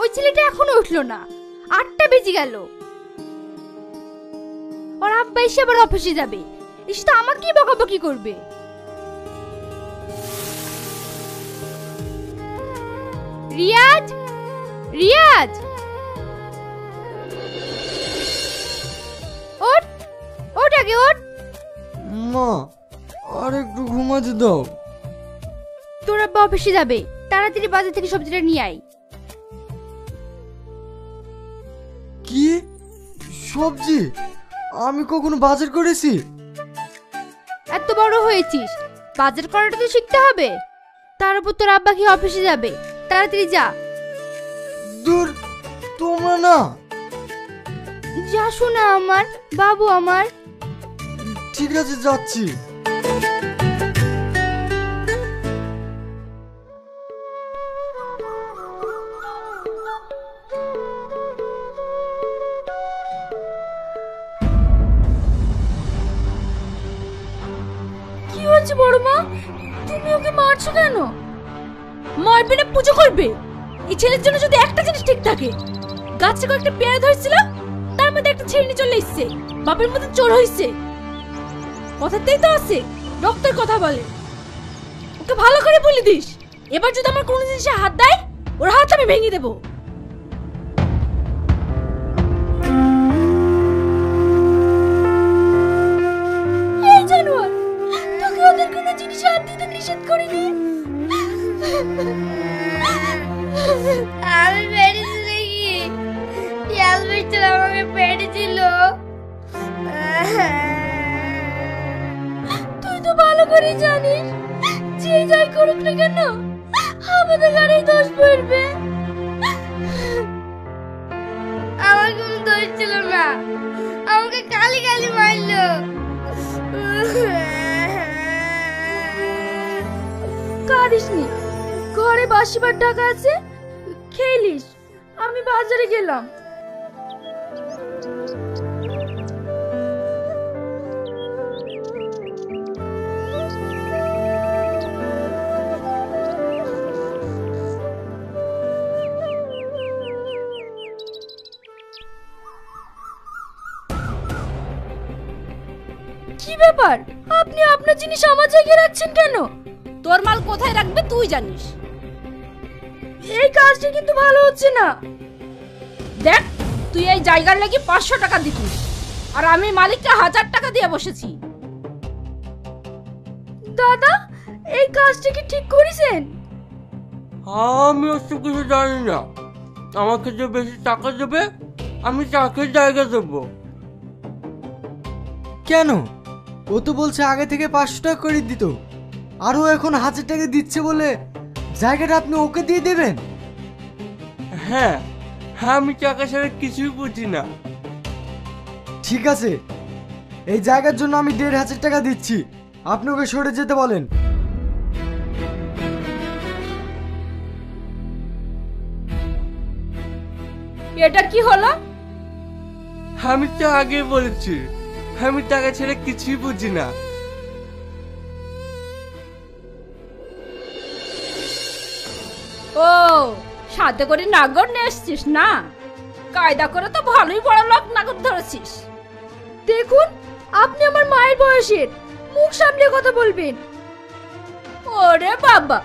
ওই ছেলেটা এখনো উঠলো না, 8টা বেজে গেল। ওর আব্বা এসে আবার অফিসে যাবে, এসে তো আমাকেই বকাবকি করবে। রিয়াজ, রিয়াজ, ওঠ, ওঠ আগে ওঠ। মা, আর একটু ঘুমাতে দাও। তোর আব্বা অফিসে যাবে, তাড়াতাড়ি বাজার থেকে সবজিটা নিয়ে আয়। কি সবজি? আমি কখনো বাজার করেছি? এত বড় হয়েছিস, বাজার করাটা তো শিখতে হবে। তার উপর তোর আব্বা কি অফিসে যাবে, তাড়াতাড়ি যা। দূর, তোমরা না। যা শোনা আমার বাবু আমার। ঠিক আছে, যাচ্ছি। কি হয়েছে বড় মা, তুমি ওকে মারছো কেন? মারবে না, পুজো করবে। এই ছেলের জন্য যদি একটা জিনিস ঠিক থাকে, গাছে কয়েকটা পেয়ারা ধরেছিল, তার মধ্যে একটা ছেড়ে চলে এসছে, বাপের মতো চোর হয়েছে। কথাতেই তো আছে, ডক্টর কথা বলে। ওকে ভালো করে বলে দিস, এবার যদি আমার কোনো জিনিসে হাত দেয়, ওর হাত আমি ভেঙে দেবো। এই জানোয়ার, তোকে ওদের কোনো জিনিসে হাত দিতে নিষেধ করিনি। আমি পেরেছি নাকি? অ্যালবেস্টার আমাকে পেরেছিল। তুই তো ভালো করে জানিস, যে যাই করুক না কেন, আমাদের গাড়ি দোষ পড়বে। আমার কোনো দোষ ছিল না, আমাকে কালি কালি মারলো। কাঁদিসনি, ঘরে বাসিবার টাকা আছে, খেলিস। আমি বাজারে গেলাম। কি ব্যাপার, আপনি আপনার জিনিস আমার জায়গায় রাখছেন কেন? তোর মাল কোথায় রাখবে তুই জানিস। এই কাজটা কিন্তু ভালো হচ্ছে না। দেখ, তুই এই জায়গার লাগি 500 টাকা দিবি, আর আমি মালিককে 1000 টাকা দিয়ে বসেছি। দাদা, এই কাজটা কি ঠিক করেছেন? আমি ওসব কিছু জানি না। আমাকে যে বেশি টাকা দেবে, আমি তাকে জায়গা দেবো। কেন? ও তো বলছে আগে থেকে 500 টাকা করে দিত, আর ও এখন 1000 টাকা দিচ্ছে বলে জায়গাটা আপনি ওকে দিয়ে দেবেন? হ্যাঁ, আমি টাকা ছাড়া কিছুই বুঝি না। ঠিক আছে, এই জায়গার জন্য আমি 1500 টাকা দিচ্ছি, আপনি ওকে সরে যেতে বলেন। এটা কি হলো? আমি তো আগে বলেছি, আমি টাকা ছেড়ে কিছুই বুঝি না। ও, সাথে করে নাগর নিয়ে এসছিস না? কায়দা করে তো ভালোই বড় লোক নাগর ধরেছিস। দেখুন, আপনি আমার মায়ের বয়সের, মুখ সামলে কথা বলবেন। ওরে বাবা,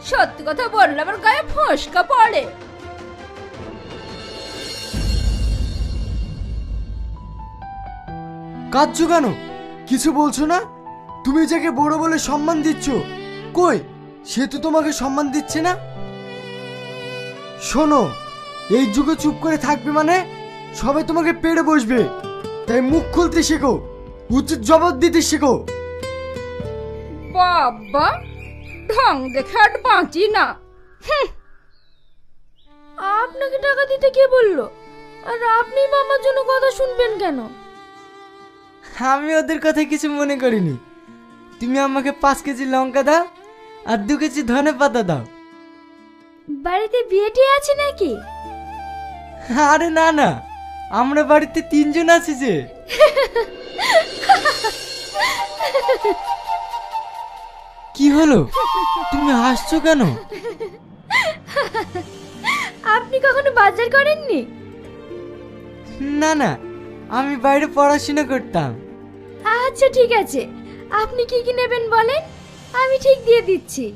সত্যি কথা বললে আমার গায়ে ফসকা পড়ে। কাঁদছো কেন? কিছু বলছো না? তুমি যাকে বড় বলে সম্মান দিচ্ছ, কই সে তো তোমাকে সম্মান দিচ্ছে না। শোনো, এই যুগে চুপ করে থাকবে মানে সবাই তোমাকে পেড়ে বসবে, তাই মুখ খুলতে শেখো, উচিত জবাব দিতে শেখো। বাবা, ঢং দেখে আর বাঁচি না। আপনাকে টাকা দিতে কে বললো? আর আপনি মামার জন্য কথা শুনবেন কেন? আমি ওদের কথা কিছু মনে করিনি। তুমি আমাকে 5 কেজি লঙ্কা দাও আর 2 কেজি ধনে পাতা দাও। বাড়িতে বিয়েটি আছে নাকি? আরে না না, আমরা বাড়িতে 3 জন আছি যে। কি হলো, তুমি হাসছো কেন? আপনি কখনো বাজার করেননি? না না, আমি বাইরে পড়াশোনা করতাম। আচ্ছা ঠিক আছে, আপনি কি কি নেবেন বলেন, আমি ঠিক দিয়ে দিচ্ছি।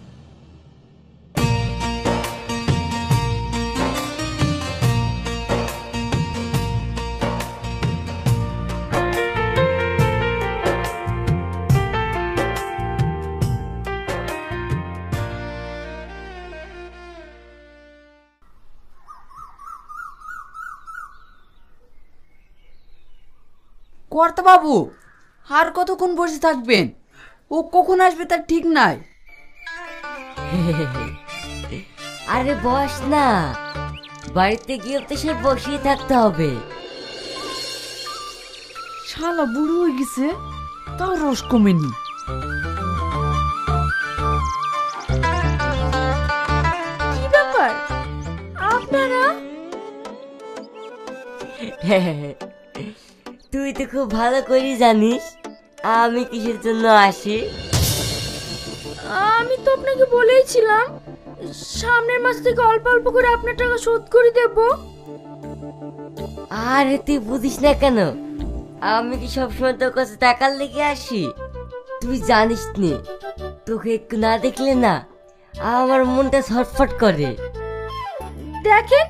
কর্তা বাবু, আর কতক্ষণ বসে থাকবেন? ও কখন আসবে তার ঠিক নাই। আরে বস না, বাড়িতে গিয়ে তো সে বসিয়ে থাকতে হবে। শালা বুড়ো হয়ে গেছে, তাও রস কমেনি। কি ব্যাপার আপনারা? তুই তো খুব ভালো করে জানিস আমি কিসের জন্য আসি। আমি তো আপনাকে বলেইছিলাম সামনের মাস থেকে অল্প অল্প করে আপনার টাকা শোধ করে দেব। আরে তুই বুঝিস না কেন, আমি কি সবসময় তোর কাছে টাকার লেগে আসি? তুই জানিস নি, তোকে একটু না দেখলে না আমার মনটা ছটফট করে। দেখেন,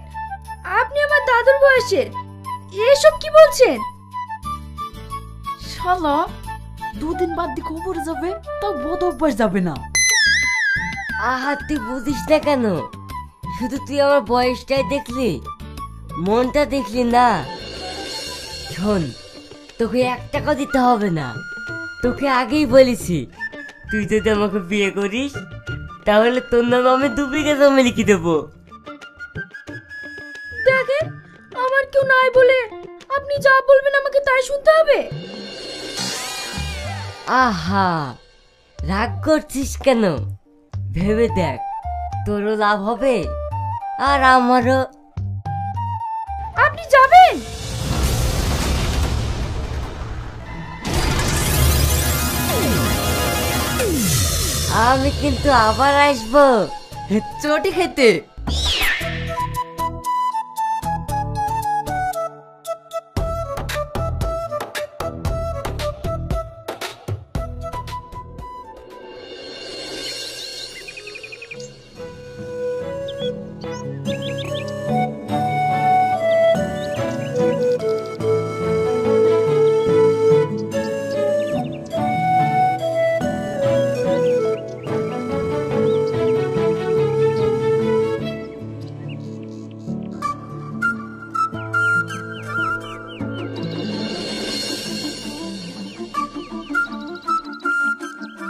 আপনি আমার দাদুর বয়সের, এসব কি বলছেন? শালা দুদিন বাদ দিয়ে খবর যাবে, তাও বদ অভ্যাস যাবে না। আহা তুই বুঝিস না কেন, শুধু তুই আমার বয়সটাই দেখলি, মনটা দেখলি না। শোন, তোকে 1 টাকা দিতে হবে না, তোকে আগেই বলেছি তুই যদি আমাকে বিয়ে করিস তাহলে তোর নামে আমি 2 বিঘা জমি লিখে দেবো। দেখেন, আমার কেউ নাই বলে আপনি যা বলবেন আমাকে তাই শুনতে হবে? আহা রাগ করছিস কেন? ভেবে দেখ, তোরও লাভ হবে আর আমারও। আপনি যাবেন? আমি কিন্তু আবার আসবো চটি খেতে।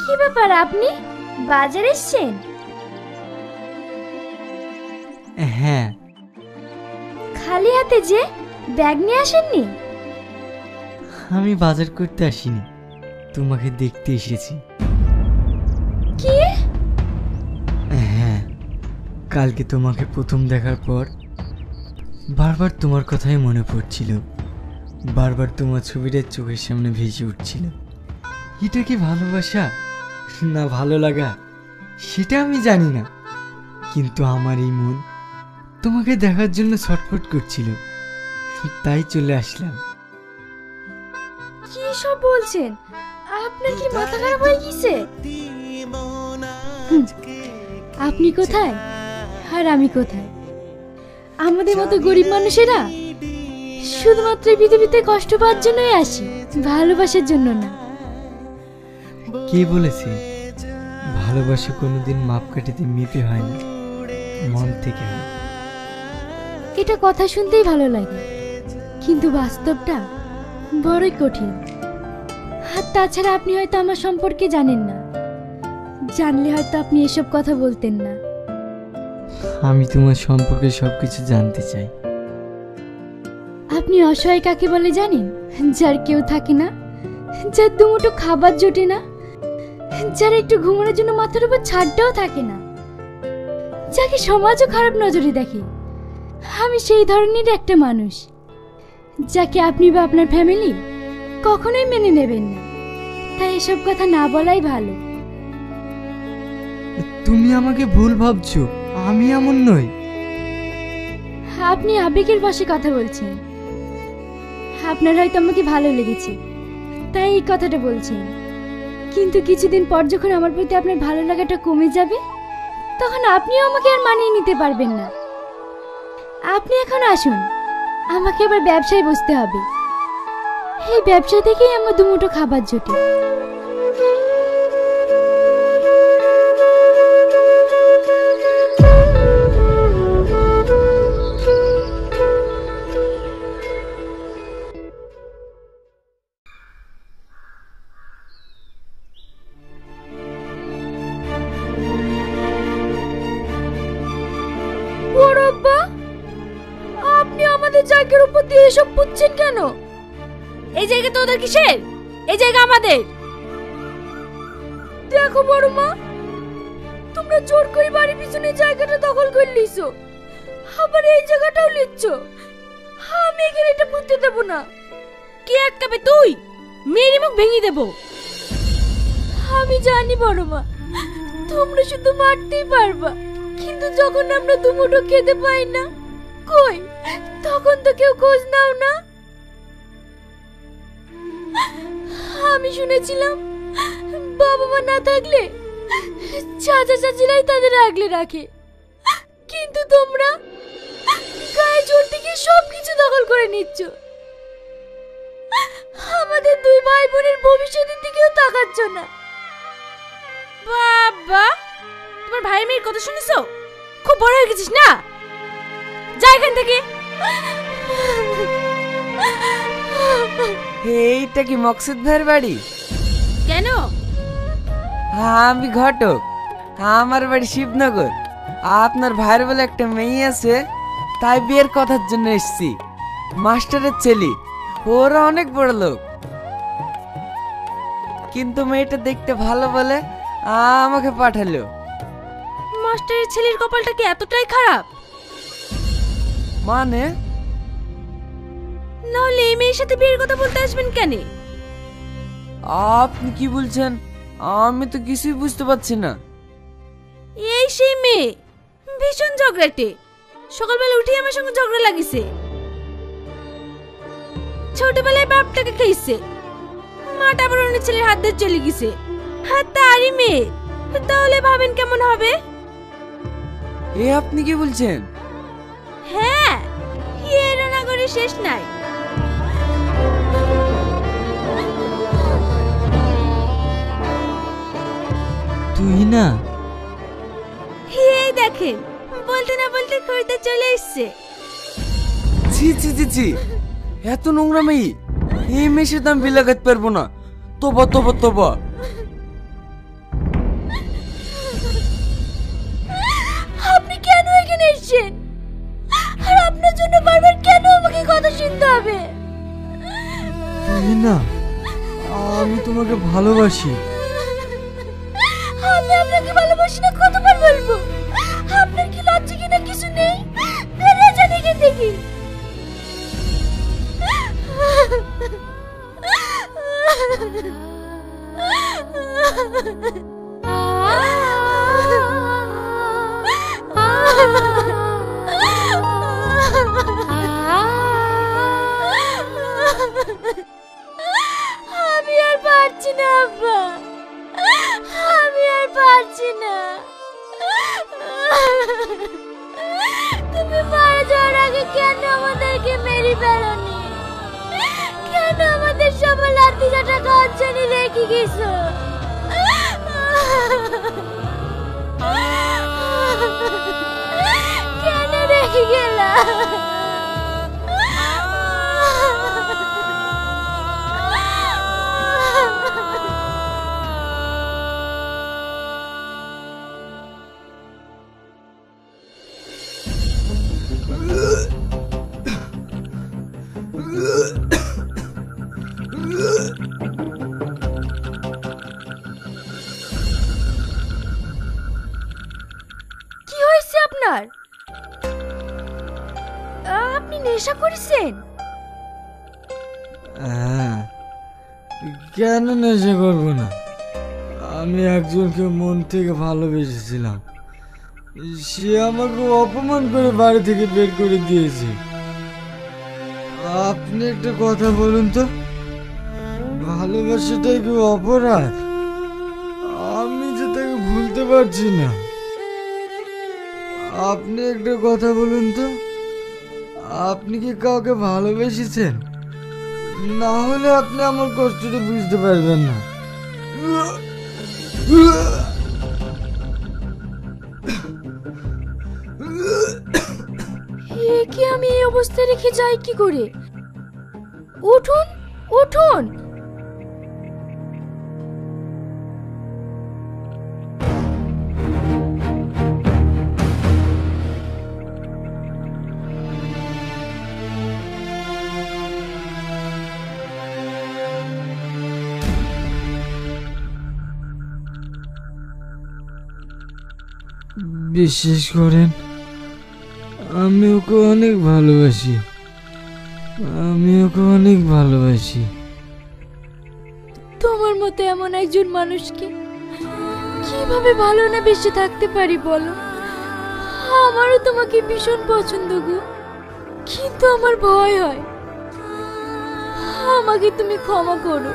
কি ব্যাপার, আপনি বাজারে এসেছেন? হ্যাঁ। খালি হাতে যে, ব্যাগ নিয়ে আসেননি? আমি বাজার করতে আসিনি, তোমাকে দেখতে এসেছি। কি? হ্যাঁ, কালকে তোমাকে প্রথম দেখার পর বারবার তোমার কথাই মনে পড়ছিল, বারবার তোমার ছবিটা চোখের সামনে ভেসে উঠছিল। এটা কি ভালোবাসা না ভালো লাগা সেটা আমি জানি না, কিন্তু আমার এই মন তোমাকে দেখার জন্য ছটফট করছিল, তাই চলে আসলাম। কি সব বলছেন? আপনার কি মাথা খারাপ হয়ে গেছে? আপনি কোথায় আর আমি কোথায়? আমাদের মতো গরিব মানুষেরা শুধুমাত্র এই পৃথিবীতে কষ্ট পাওয়ার জন্যই আসি, ভালোবাসার জন্য না। কে বলেছে ভালোবাসা কোনোদিন মাপ কাটিতে মিটে হয় না, মন থেকে হয়। এটা কথা শুনতেই ভালো লাগে, কিন্তু বাস্তবটা বড়ই কঠিন। আর তাছাড়া আপনি হয়তো আমার সম্পর্কে জানেন না, জানলে হয়তো আপনি এসব কথা বলতেন না। আমি তোমার সম্পর্কে সবকিছু জানতে চাই। আপনি অসহায় কাকে বলে জানেন? যার কেউ থাকে না, যার দুমুঠো খাবার জোটে না, যার একটু ঘুমানোর জন্য মাথার উপর ছাদটাও থাকে না, যাকে সমাজও খারাপ নজরে দেখে। আমি সেই ধরনের একটা মানুষ, যাকে আপনি বা আপনার ফ্যামিলি কখনোই মেনে নেবেন না। তাই এসব কথা না বলাই ভালো। তুমি আমাকে ভুল ভাবছো, আমি এমন নই। আপনি আবেগের বশে কথা বলছেন। আপনার হয়তো আমাকে ভালো লেগেছে, তাই এই কথাটা বলছেন। কিন্তু কিছুদিন পর যখন আমার প্রতি আপনার ভালো লাগাটা কমে যাবে, তখন আপনিও আমাকে আর মানিয়ে নিতে পারবেন না। আপনি এখন আসুন, আমাকে আবার ব্যবসায় বসতে হবে। এই ব্যবসা থেকেই আমার দুমুঠো খাবার জোটে। বড়ব্বা, আপনি আমাদের জায়গার উপর দিয়ে এসব পুচ্ছেন কেন? এই জায়গা তোদের কিসের? এই জায়গা আমাদের। দেখো বড় মা, তোমরা জোর করে বাড়ির পিছনে জায়গাটা দখল করে লিছো, আবার এই জায়গাটাও লিচ্ছ। আমি এখানে এটা পুঁততে দেব না। কে আটকাবে? তুই? মেয়ের মুখ ভেঙে দেব। আমি জানি বড় মা, তোমরা শুধু মারতেই পারবা, কিন্তু যখন আমরা দুমুঠো খেতে পাই না, কই তখন তো কেউ খোঁজ নাও না। আমি শুনেছিলাম বাবা মা না থাকলে চাচা চাচিরাই তাদের আগলে রাখে, কিন্তু তোমরা গায়ে জোর থেকে সবকিছু দখল করে নিচ্ছ। আমাদের দুই ভাই বোনের ভবিষ্যতের দিকেও তাকাচ্ছ না। বাবা, তোমার ভাই মেয়ের কথা শুনেছো? খুব বড় হয়ে গেছিস না? যা এখান থেকে। এইটা কি মকসুদ ভাইয়ের বাড়ি? কেন? আমি ঘটক, আমার বাড়ি শিবনগর। আপনার ভাইয়ের বলে একটা মেয়ে আছে, তাই বিয়ের কথার জন্য এসেছি। মাস্টারের ছেলে, ওরা অনেক বড় লোক, কিন্তু মেয়েটা দেখতে ভালো বলে আমাকে পাঠালো। মাস্টারের ছেলের কপালটা কি এতটাই খারাপ? মানে? নাহলে এই মেয়ের সাথে বিয়ের কথা বলতে আসবেন কেন? আপনি কি বলছেন? আমি তো কিছুই বুঝতে পারছি না। এই সেই মেয়ে, ভীষণ ঝগড়াটে। সকালবেলা উঠে আমার সঙ্গে ঝগড়া লাগিছে। ছোটবেলায় বাপটাকে খেয়েছে, মাটা আবার অন্য ছেলের হাত ধরে চলে গেছে। আর তারই মেয়ে, তাহলে ভাবেন কেমন হবে? এ আপনি কি বলছেন? হ্যাঁ, এর নগরে শেষ নাই। তুই না? এই দেখেন, বলতে না বলতে খরিদ্দার চলে এসছে। ছি ছি ছি ছি, এত নোংরা মেয়ে, এই মেয়ের দাম বিল লাগাতে পারবো না। তোবা তোবা তোবা। আপনি কেন এখানে এসেছেন? আর আপনার জন্য বারবার কেন আমাকে কথা শুনতে হবে? তুই না, আমি তোমাকে ভালোবাসি। আমি আপনাকে ভালোবাসি না কতবার বলবো? আপনার কি লজ্জা কিনা কিছু নেই? বেরিয়ে যান এখান থেকে। আমি আর পারছি না আব্বা, আমি আর পারছি না। তুমি মারা যাওয়ার আগে কেন আমাদেরকে মেরে ফেলোনি? কেন আমাদের সবার লাঠি চাটা খাওয়ার জন্য রেখে গেছো? কেন রেখে গেলা? কি হয়েছে আপনার? আপনি নেশা করেছেন? হ্যাঁ, কেন নেশা করবো না? আমি একজনকে মন থেকে ভালোবেসেছিলাম, সে আমাকে অপমান করে বাড়ি থেকে বের করে দিয়েছে। আপনি একটা কথা বলুন তো, ভালোবাসাটাই কি অপরাধ? আমি যে তাকে ভুলতে পারছি না। আপনি একটা কথা বলুন তো, আপনি কি কাউকে ভালোবেসেছেন? না হলে আপনি আমার কষ্টটা বুঝতে পারবেন না। কি আমি এই অবস্থায় রেখে যাই কি করে? উঠুন উঠুন। বিশ্বাস করেন, আমি ওকে অনেক ভালোবাসি। আমি ওকে অনেক ভালোবাসি। তোমার মতো এমন একজন মানুষকে কিভাবে ভালো না বেশি থাকতে পারি বলো? আমারও তোমাকে ভীষণ পছন্দ গো, কিন্তু আমার ভয় হয়। আমাকে তুমি ক্ষমা করো।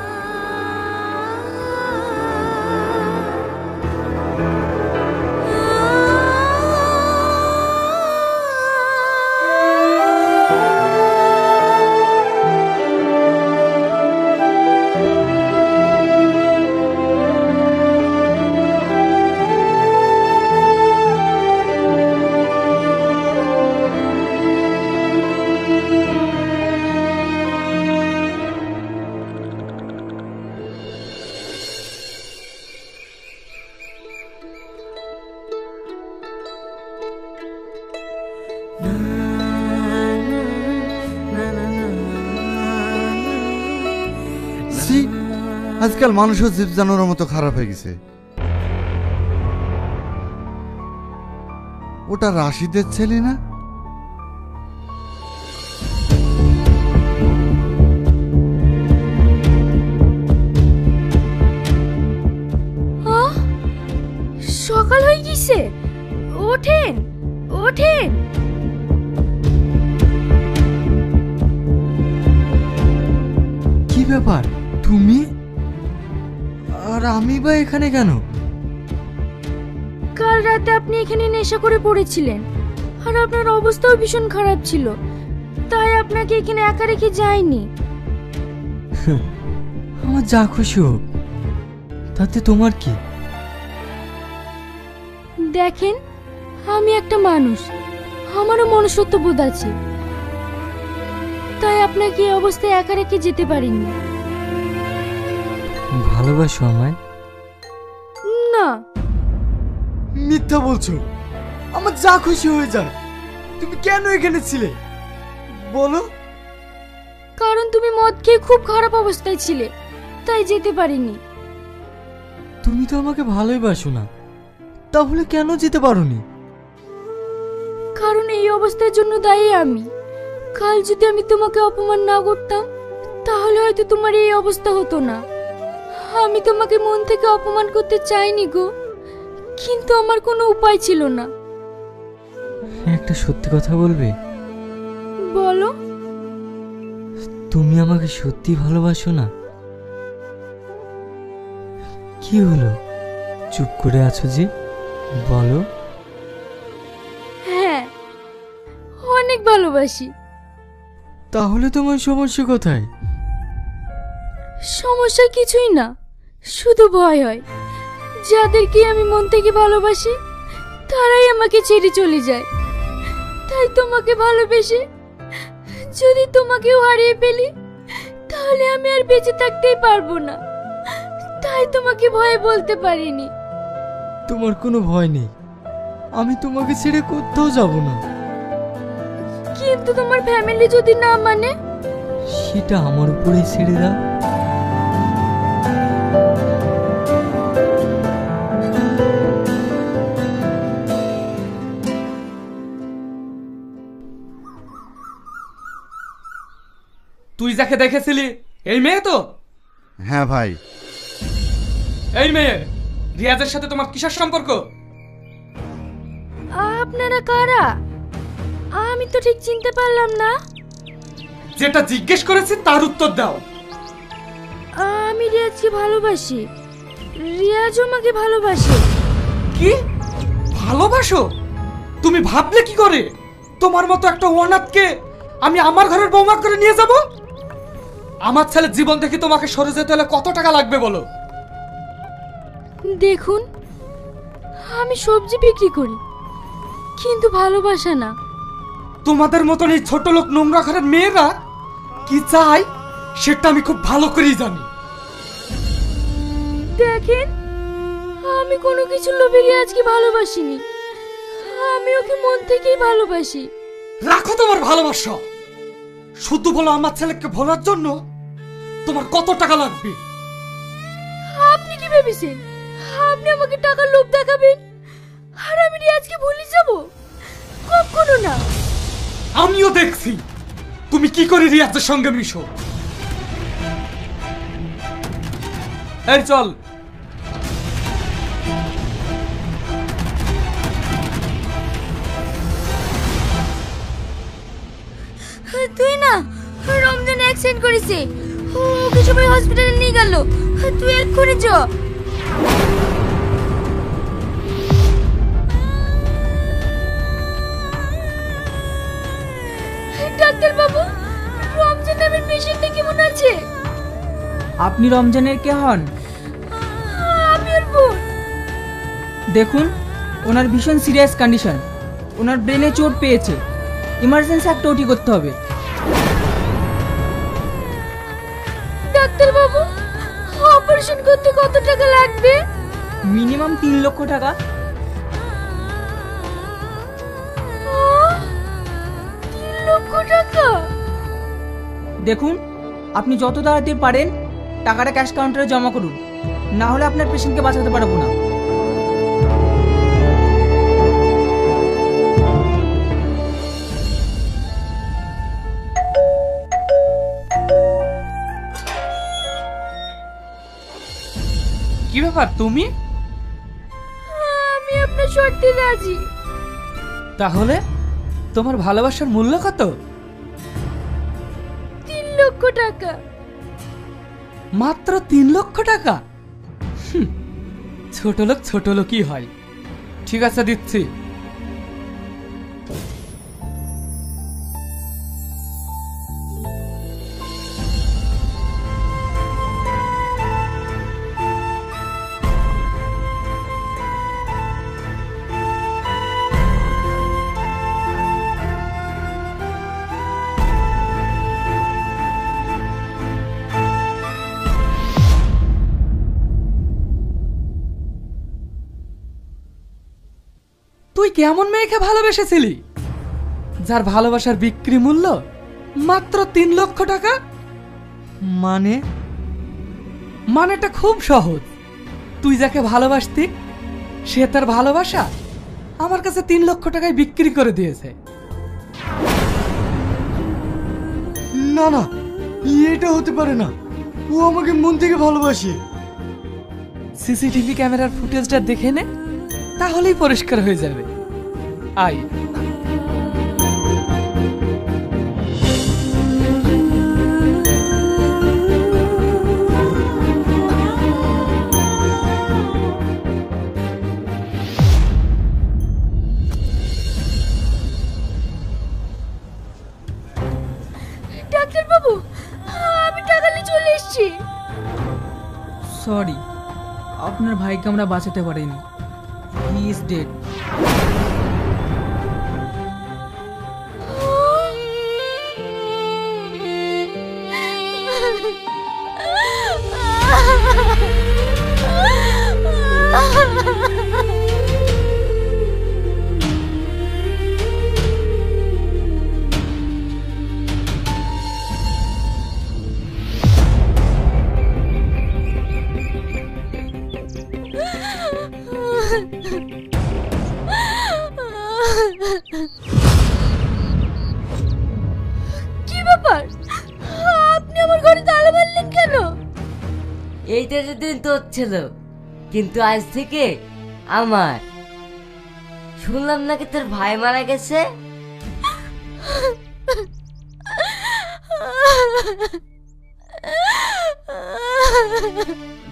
আজকাল মানুষও জীব জানোয়ারের মতো খারাপ হয়ে গেছে। ওটা রাশিদের ছেলে না? সকাল হয়ে গেছে, ওঠেন ওঠেন। কি ব্যাপার, তুমি? আর আমি বা এখানে কেন? কাল রাতে আপনি এখানে নেশা করে পড়েছিলেন, আর আপনার অবস্থাও ভীষণ খারাপ ছিল, তাই আপনাকে এখানে একা রেখে যাইনি। আমার যা খুশি হোক, তাতে তোমার কি? দেখেন, আমি একটা মানুষ, আমারও মনুষ্যত্ব বোধ আছে, তাই আপনাকে এই অবস্থায় একা রেখে যেতে পারিনি। ভালোবাসো আমায়? না। মিথ্যা বলছো। আমার যা খুশি হয়ে যায়। তুমি কেন এখানে ছিলে বলো? কারণ তুমি মদ খেয়ে খুব খারাপ অবস্থায় ছিলে, তাই যেতে পারিনি। তুমি তো আমাকে ভালোবাসো না, তাহলে কেন যেতে পারোনি? কারণ এই অবস্থার জন্য দায়ী আমি। কাল যদি আমি তোমাকে অপমান না করতাম, তাহলে হয়তো তোমার এই অবস্থা হতো না। আমি তোমাকে মন থেকে অপমান করতে চাইনি গো, কিন্তু আমার কোনো উপায় ছিল না। একটা সত্যি কথা বলবে? বলো। তুমি আমাকে সত্যি ভালোবাসো না? কি হলো, চুপ করে আছো যে? বলো। হ্যাঁ, অনেক ভালোবাসি। তাহলে তোমার সমস্যা কোথায়? সমস্যা কিছুই না, শুধু ভয় হয়। যাদেরকে আমি মন থেকে ভালোবাসি তারাই আমাকে ছেড়ে চলে যায়। তাই তোমাকে ভালোবেসে যদি তোমাকেও হারিয়ে ফেলি, তাহলে আমি আর বেঁচে থাকতেই পারবো না। তাই তোমাকে ভয়ে বলতে পারিনি। তোমার কোনো ভয় নেই, আমি তোমাকে ছেড়ে কোথাও যাব না। কিন্তু তোমার ফ্যামিলি যদি না মানে? সেটা আমার উপরেই ছেড়ে দাও। তুই যাকে দেখেছিলি এই মেয়ে তো? হ্যাঁ ভাই। এই মেয়ে, রিয়াজের সাথে তোমার কিসের সম্পর্ক? আপনারা কারা? আমি তো ঠিক চিনতে পারলাম না। যেটা জিজ্ঞেস করেছি তার উত্তর দাও। আমি রিয়াজকে ভালোবাসি, রিয়াজও আমাকে ভালোবাসে। কি ভালোবাসো? তুমি ভাবলে কি করে তোমার মতো একটা অনাথকে আমি আমার ঘরের বৌমা করে নিয়ে যাব? আমার ছেলের জীবন থেকে তোমাকে সরে যেতে হলে কত টাকা লাগবে বলো? দেখুন, আমি সবজি বিক্রি করি, কিন্তু ভালোবাসা না। তোমাদের মতন এই ছোট লোক নোংরা ঘরের মেয়েরা কি চায় সেটা আমি খুব ভালো করেই জানি। দেখেন, আমি কোনো কিছু লোভে রিয়াজকে ভালোবাসিনি, আমি ওকে মন থেকেই ভালোবাসি। রাখো তোমার ভালোবাসা, শুধু বলো আমার ছেলেকে ভোলার জন্য তোমার কত টাকা লাগবে? আপনি কি ভেবেছেন আপনি আমাকে টাকার লোভ দেখাবেন আর আমি রিয়াজকে ভুলে যাব? কখনো না। আমিও দেখছি তুমি কি করে রিয়াজের সঙ্গে মিশো। এই চল। তুই না, রমজান অ্যাক্সিডেন্ট করেছে, ওকে সবাই হসপিটালে নিয়ে গেল, তুই এক্ষুনি চ। ডাক্তার বাবু, রমজান নামের পেশেন্টটা কেমন আছে? আপনি রমজানের কে হন? আমি ওর বোন। দেখুন, ওনার ভীষণ সিরিয়াস কন্ডিশন, ওনার ব্রেনে চোট পেয়েছে, ইমার্জেন্সি একটা ওটি করতে হবে। ডাক্তার বাবু, অপারেশন করতে কত টাকা লাগবে? মিনিমাম 3 লক্ষ টাকা। 3 লক্ষ টাকা? দেখুন, আপনি যত তাড়াতাড়ি পারেন টাকাটা ক্যাশ কাউন্টারে জমা করুন, না হলে আপনার পেশেন্টকে বাঁচাতে পারবো না। কি ব্যাপার তুমি? আমি আপনার শর্তে রাজি। তাহলে তোমার ভালোবাসার মূল্য কত? 3 লক্ষ টাকা। মাত্র 3 লক্ষ টাকা? ছোট লোকই হয়। ঠিক আছে, দিচ্ছি। তুই কেমন মেয়েকে ভালোবেসেছিলি যার ভালোবাসার বিক্রি মূল্য মাত্র 3 লক্ষ টাকা? মানেটা খুব সহজ। তুই যাকে ভালোবাসতি সে তার ভালোবাসা আমার কাছে 3 লক্ষ টাকায় বিক্রি করে দিয়েছে। না না, এটা হতে পারে না, ও আমাকে মন থেকে ভালোবাসে। সিসিটিভি ক্যামেরার ফুটেজটা দেখে নে, তাহলেই পরিষ্কার হয়ে যাবে। আয়। ডাক্তার বাবু, আমি টাকা নিয়ে চলে এসেছি। সরি, আপনার ভাইকে আমরা বাঁচাতে পারিনি, হি ইজ ডেড। কি ব্যাপার, আপনি আমার ঘরে তালা মারলেন কেন? এইটা যেদিন তোর ছিল, কিন্তু আজ থেকে আমার। শুনলাম নাকি তোর ভাই মারা গেছে।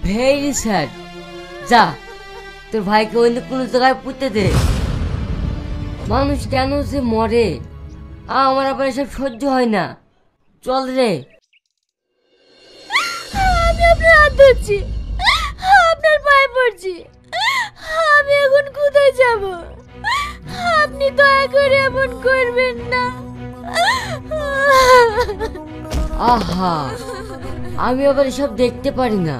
Very sad. যা তোর ভাইকে অন্য কোনো জায়গায় পুঁতে দে। মানুষ কেন যে মরে আমার আবার এসব সহ্য হয় না। চল রে। আমি আপনার হাত ধরছি, আপনার পায়ে পড়ছি। আমি এখন কোথায় যাব? আপনি দয়া করে এমন করবেন না। আহা, আমি আবার এসব দেখতে পারি না,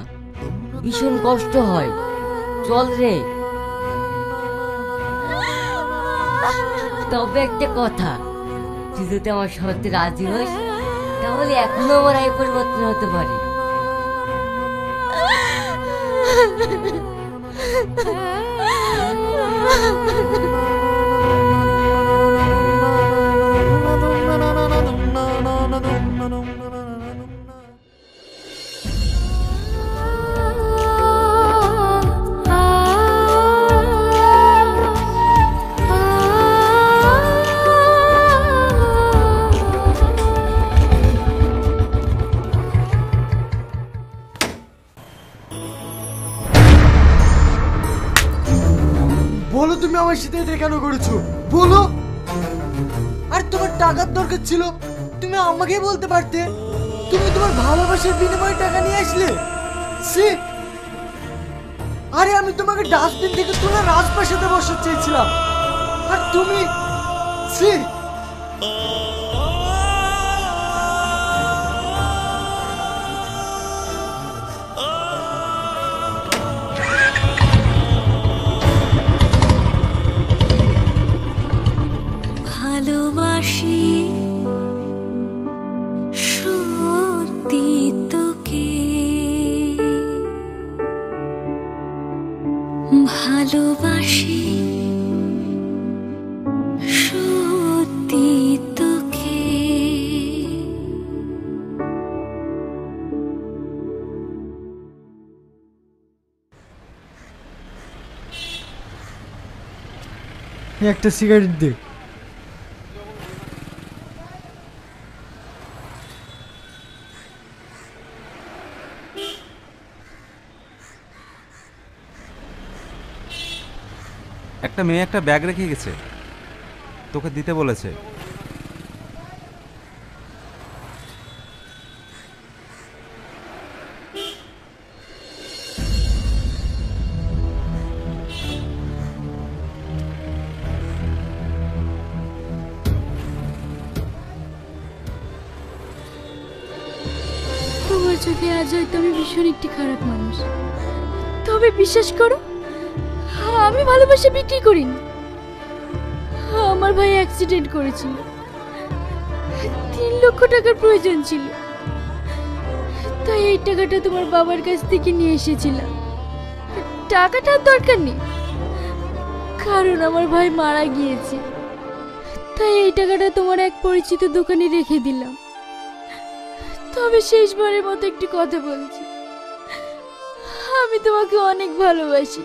ভীষণ কষ্ট হয়। চল রে। তবে একটা কথা, তুই যদি আমার শর্তে রাজি হইস তাহলে এখনো আমার এই পরিবর্তন হতে পারে। বলো তুমি আমার সাথে এটা কেন করেছো? বলো। আর তোমার টাকার দরকার ছিল, তুমি আমাকে বলতে পারতে। তুমি তোমার ভালোবাসার বিনিময়ে টাকা নিয়ে আসলে। আরে আমি তোমাকে ডাস্টবিন থেকে তুলে রাজপ্রাসাদে বসাতে চেয়েছিলাম, আর তুমি ভালোবাসি সত্যি তোকে, ভালোবাসি সত্যি তোকে। একটা সিগারেট দে। একটা মেয়ে একটা ব্যাগ রেখে গেছে, তোকে দিতে বলেছে। তোমার চোখে আজ হয়তো আমি ভীষণ একটি খারাপ মানুষ, তবে বিশ্বাস করো আমি ভালোবাসা বিক্রি করিনি। আমার ভাই অ্যাক্সিডেন্ট করেছিল, 3 লক্ষ টাকার প্রয়োজন ছিল, তাই এই টাকাটা তোমার বাবার কাছ থেকে নিয়ে এসেছিলাম। টাকাটার দরকার নেই, কারণ আমার ভাই মারা গিয়েছে, তাই এই টাকাটা তোমার এক পরিচিত দোকানে রেখে দিলাম। তবে শেষবারের মতো একটি কথা বলছি, আমি তোমাকে অনেক ভালোবাসি,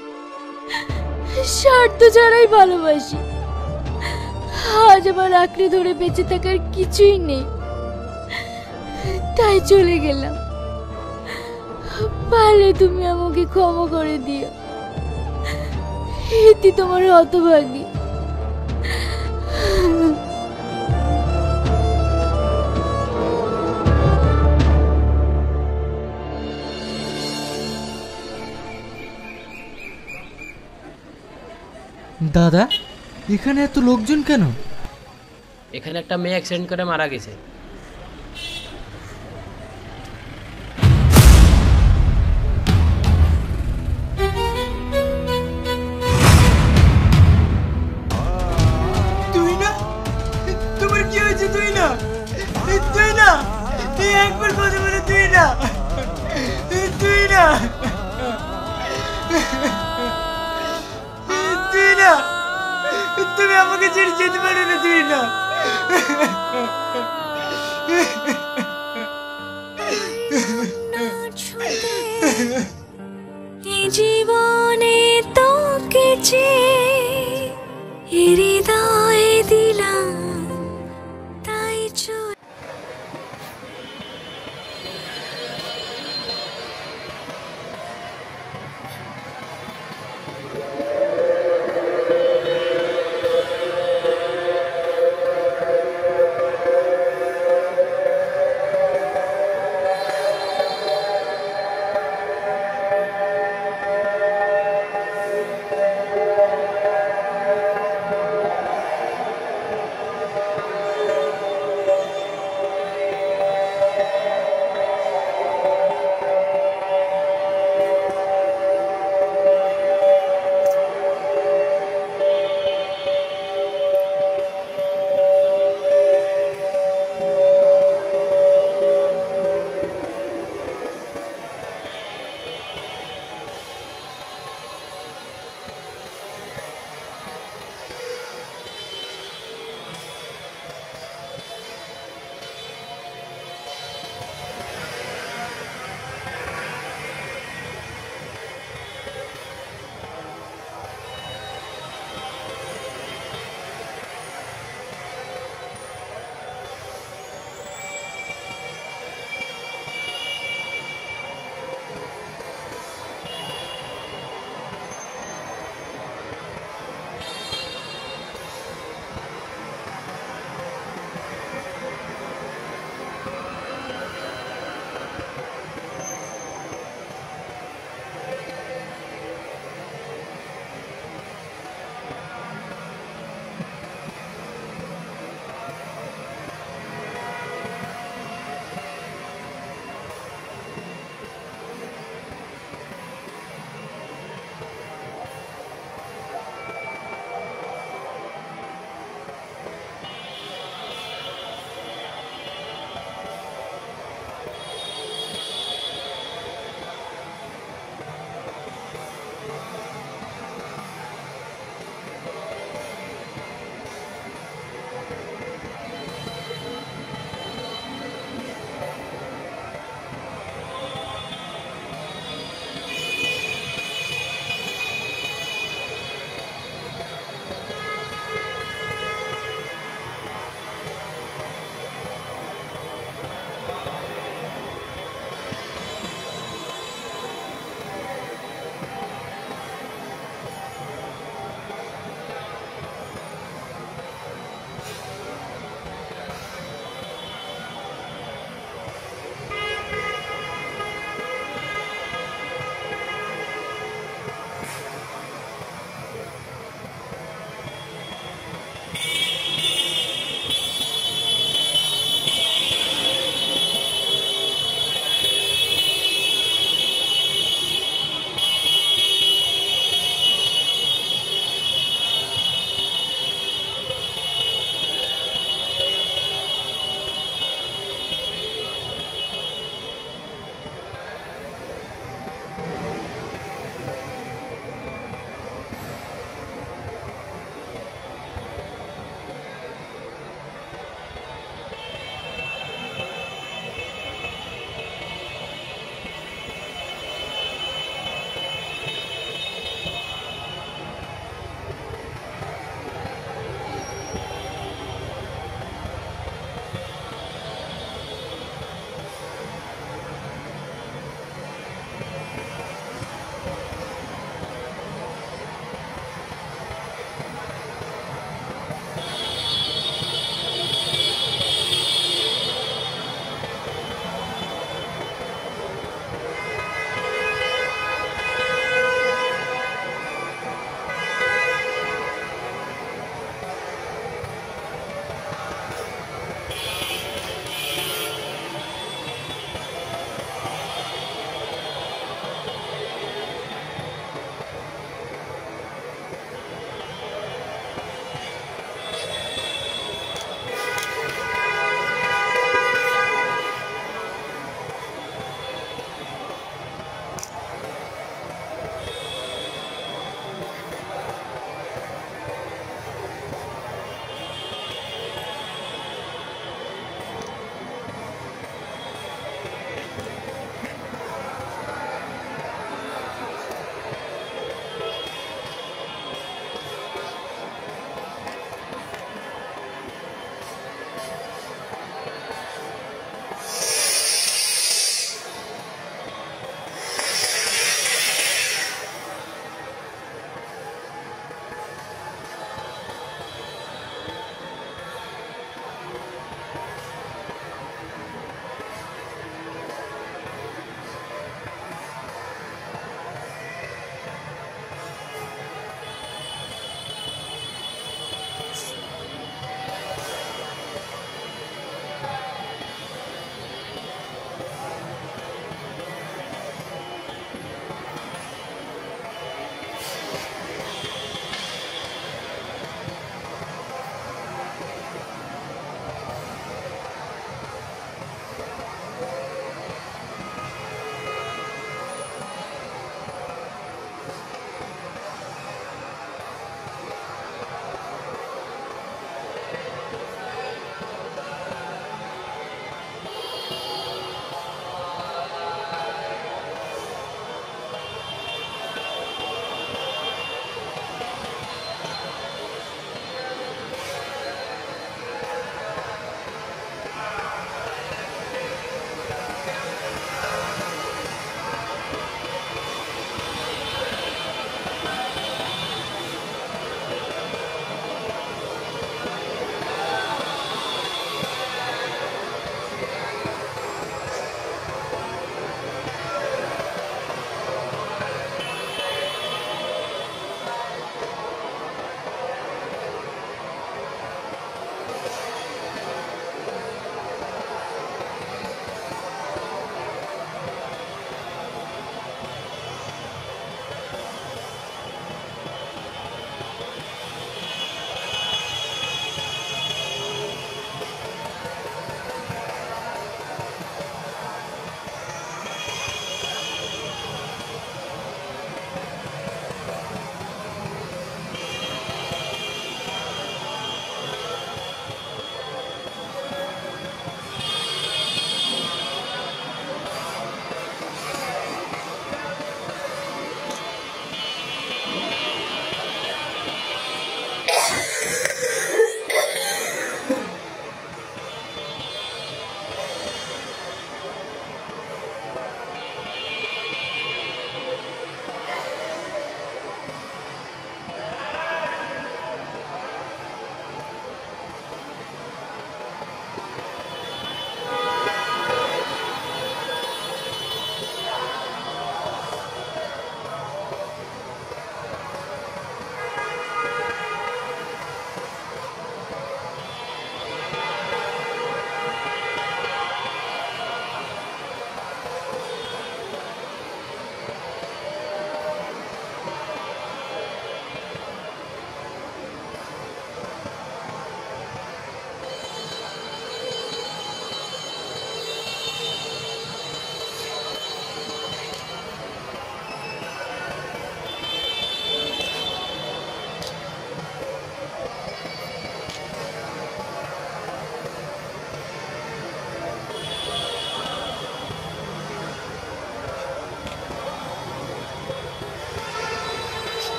স্বার্থ ছাড়াই ভালোবাসি। আজ আমার আঁকড়ে ধরে বেঁচে থাকার কিছুই নেই, তাই চলে গেলাম। পারলে তুমি আমাকে ক্ষমা করে দিও, এটি তোমার হতভাগী। দাদা, এখানে এত লোকজন কেন? এখানে একটা মেয়ে অ্যাক্সিডেন্ট করে মারা গেছে। তুই না? তোমার কি হয়েছে? তুই না? তুই না? একবার কথা বলে তুই না? তুই না? তুই না? তুমি আমাকে ছেড়ে যেতে পারো না। তুই না?